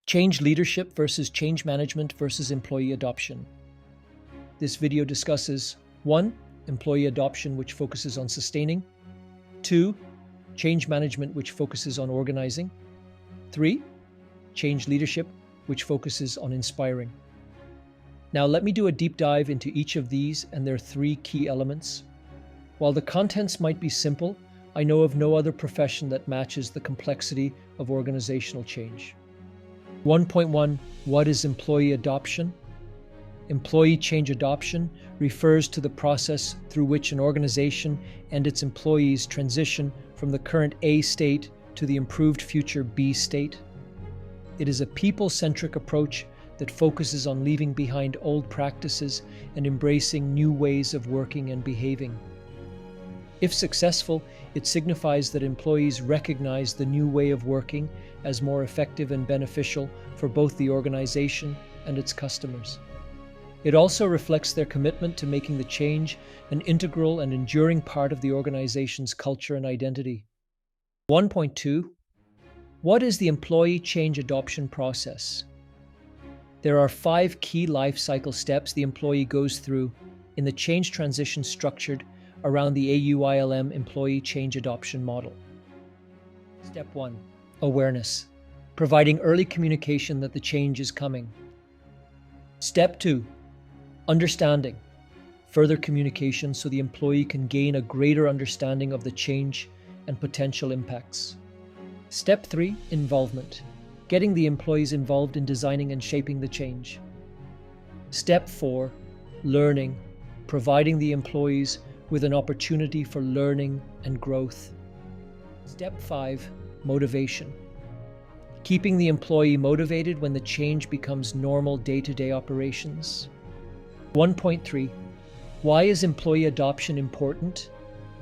Change leadership versus change management versus employee adoption. This video discusses 1. Employee adoption, which focuses on sustaining. 2. Change management, which focuses on organizing. 3. Change leadership, which focuses on inspiring. Now let me do a deep dive into each of these and their 3 key elements. While the contents might be simple, I know of no other profession that matches the complexity of organizational change. 1.1. What is employee adoption? Employee change adoption refers to the process through which an organization and its employees transition from the current A state to the improved future B state. It is a people-centric approach that focuses on leaving behind old practices and embracing new ways of working and behaving. If successful, it signifies that employees recognize the new way of working as more effective and beneficial for both the organization and its customers. It also reflects their commitment to making the change an integral and enduring part of the organization's culture and identity. 1.2. What is the employee change adoption process? There are 5 key life cycle steps the employee goes through in the change transition structured around the AUILM employee change adoption model. Step 1. Awareness, providing early communication that the change is coming. Step 2. Understanding, further communication so the employee can gain a greater understanding of the change and potential impacts. Step 3. Involvement, getting the employees involved in designing and shaping the change. Step 4. Learning, providing the employees with an opportunity for learning and growth. Step 5. Motivation, keeping the employee motivated when the change becomes normal day-to-day operations. 1.3. Why is employee adoption important?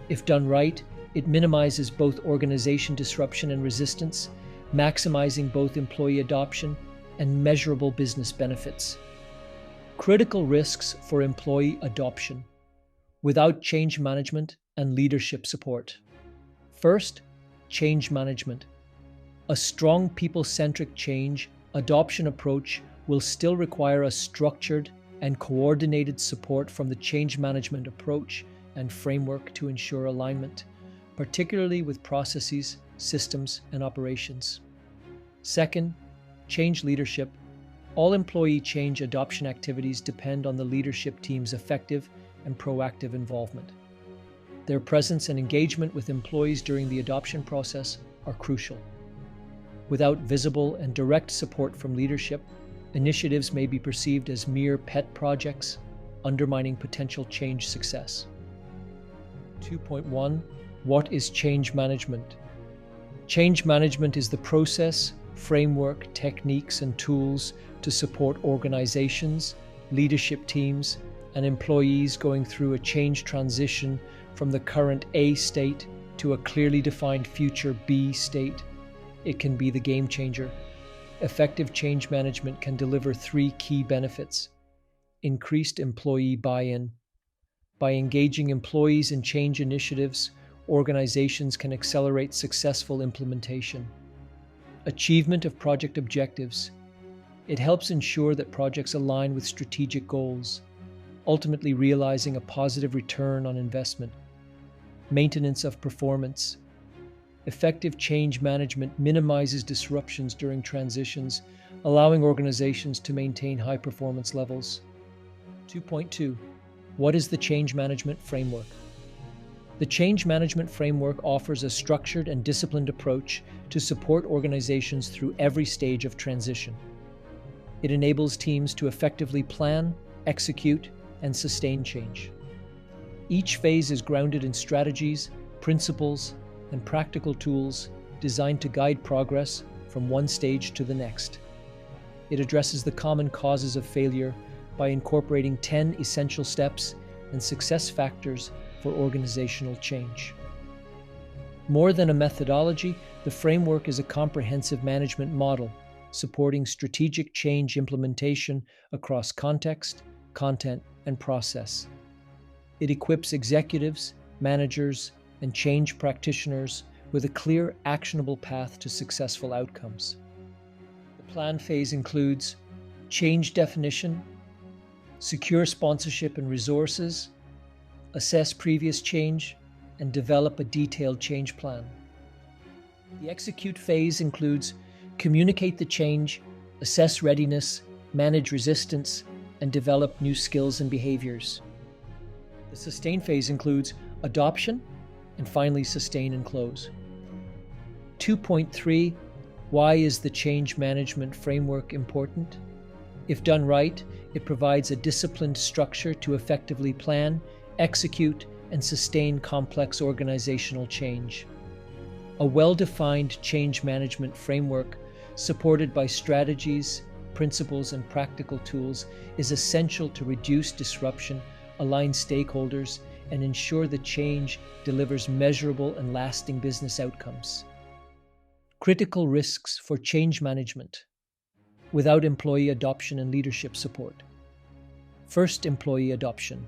If done right, it minimizes both organization disruption and resistance, maximizing both employee adoption and measurable business benefits. Critical risks for employee adoption without change management and leadership support. First, change management. A strong people-centric change adoption approach will still require a structured and coordinated support from the change management approach and framework to ensure alignment, particularly with processes, systems, and operations. Second, change leadership. All employee change adoption activities depend on the leadership team's effective and proactive involvement. Their presence and engagement with employees during the adoption process are crucial. Without visible and direct support from leadership, initiatives may be perceived as mere pet projects, undermining potential change success. 2.1. What is change management? Change management is the process, framework, techniques, and tools to support organizations, leadership teams, and employees going through a change transition from the current A state to a clearly defined future B state. It can be the game changer. Effective change management can deliver 3 key benefits. Increased employee buy-in. By engaging employees in change initiatives, organizations can accelerate successful implementation. Achievement of project objectives. It helps ensure that projects align with strategic goals, ultimately realizing a positive return on investment. Maintenance of performance. Effective change management minimizes disruptions during transitions, allowing organizations to maintain high performance levels. 2.2. What is the change management framework? The change management framework offers a structured and disciplined approach to support organizations through every stage of transition. It enables teams to effectively plan, execute, and sustain change. Each phase is grounded in strategies, principles, and practical tools designed to guide progress from one stage to the next. It addresses the common causes of failure by incorporating 10 essential steps and success factors for organizational change. More than a methodology, the framework is a comprehensive management model supporting strategic change implementation across context, content, and process. It equips executives, managers, and change practitioners with a clear, actionable path to successful outcomes. The Plan phase includes change definition, secure sponsorship and resources, assess previous change, and develop a detailed change plan. The execute phase includes communicate the change, assess readiness, manage resistance, and develop new skills and behaviors. The sustain phase includes adoption, and finally sustain and close. 2.3 Why is the change management framework important? If done right, it provides a disciplined structure to effectively plan, execute, and sustain complex organizational change. A well-defined change management framework, supported by strategies, principles, and practical tools, is essential to reduce disruption, align stakeholders, and ensure the change delivers measurable and lasting business outcomes. Critical risks for change management without employee adoption and leadership support. First, employee adoption.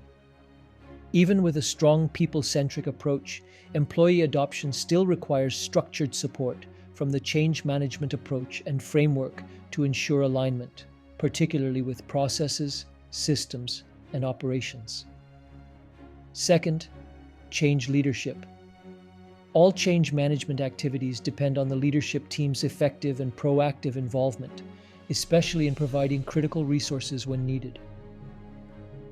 Even with a strong people-centric approach, employee adoption still requires structured support from the change management approach and framework to ensure alignment, particularly with processes, systems, and operations. Second, change leadership. All change management activities depend on the leadership team's effective and proactive involvement, especially in providing critical resources when needed.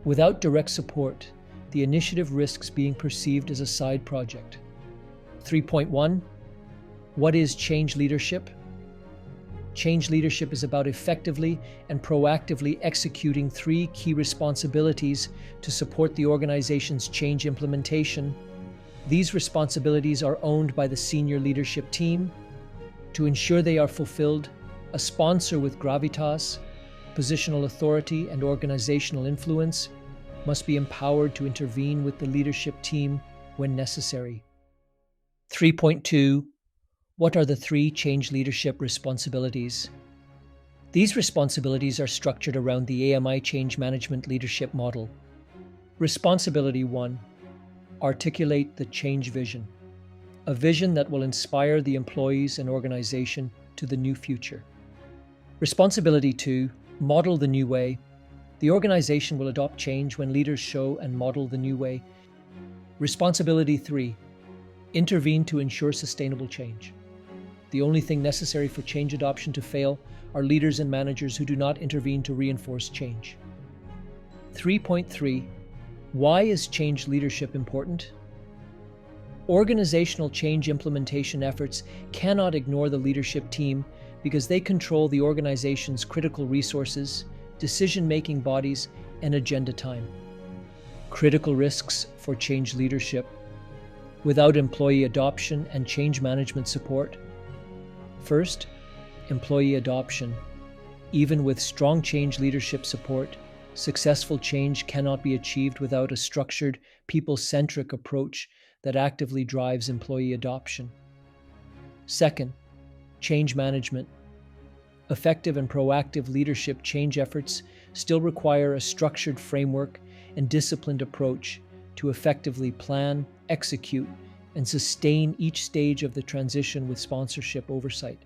Without direct support, the initiative risks being perceived as a side project. 3.1 What is change leadership? Change leadership is about effectively and proactively executing three key responsibilities to support the organization's change implementation. These responsibilities are owned by the senior leadership team. To ensure they are fulfilled, a sponsor with gravitas, positional authority, and organizational influence must be empowered to intervene with the leadership team when necessary. 3.2 What are the three change leadership responsibilities? These responsibilities are structured around the AMI change management leadership model. Responsibility 1. Articulate the change vision, a vision that will inspire the employees and organization to the new future. Responsibility 2. Model the new way. The organization will adopt change when leaders show and model the new way. Responsibility 3. Intervene to ensure sustainable change. The only thing necessary for change adoption to fail are leaders and managers who do not intervene to reinforce change. 3.3 Why is change leadership important? Organizational change implementation efforts cannot ignore the leadership team because they control the organization's critical resources, decision-making bodies, and agenda time. Critical risks for change leadership without employee adoption and change management support. First, employee adoption. Even with strong change leadership support, successful change cannot be achieved without a structured, people-centric approach that actively drives employee adoption. Second, change management. Effective and proactive leadership change efforts still require a structured framework and disciplined approach to effectively plan, execute, and sustain each stage of the transition with sponsorship oversight.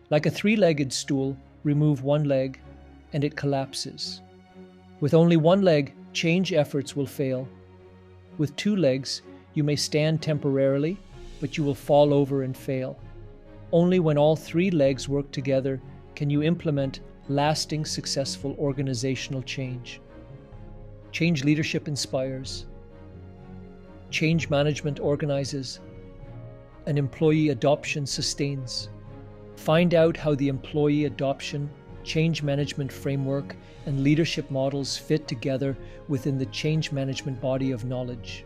Like a three-legged stool, remove one leg and it collapses. With only one leg, change efforts will fail. With two legs, you may stand temporarily, but you will fall over and fail. Only when all three legs work together can you implement lasting, successful organizational change. Change leadership inspires. Change management organizes, and employee adoption sustains. Find out how the employee adoption, change management framework, and leadership models fit together within the change management body of knowledge.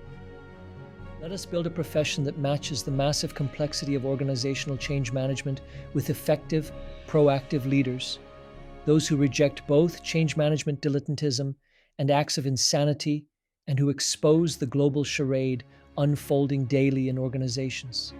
Let us build a profession that matches the massive complexity of organizational change management with effective, proactive leaders, those who reject both change management dilettantism and acts of insanity, and who expose the global charade unfolding daily in organizations.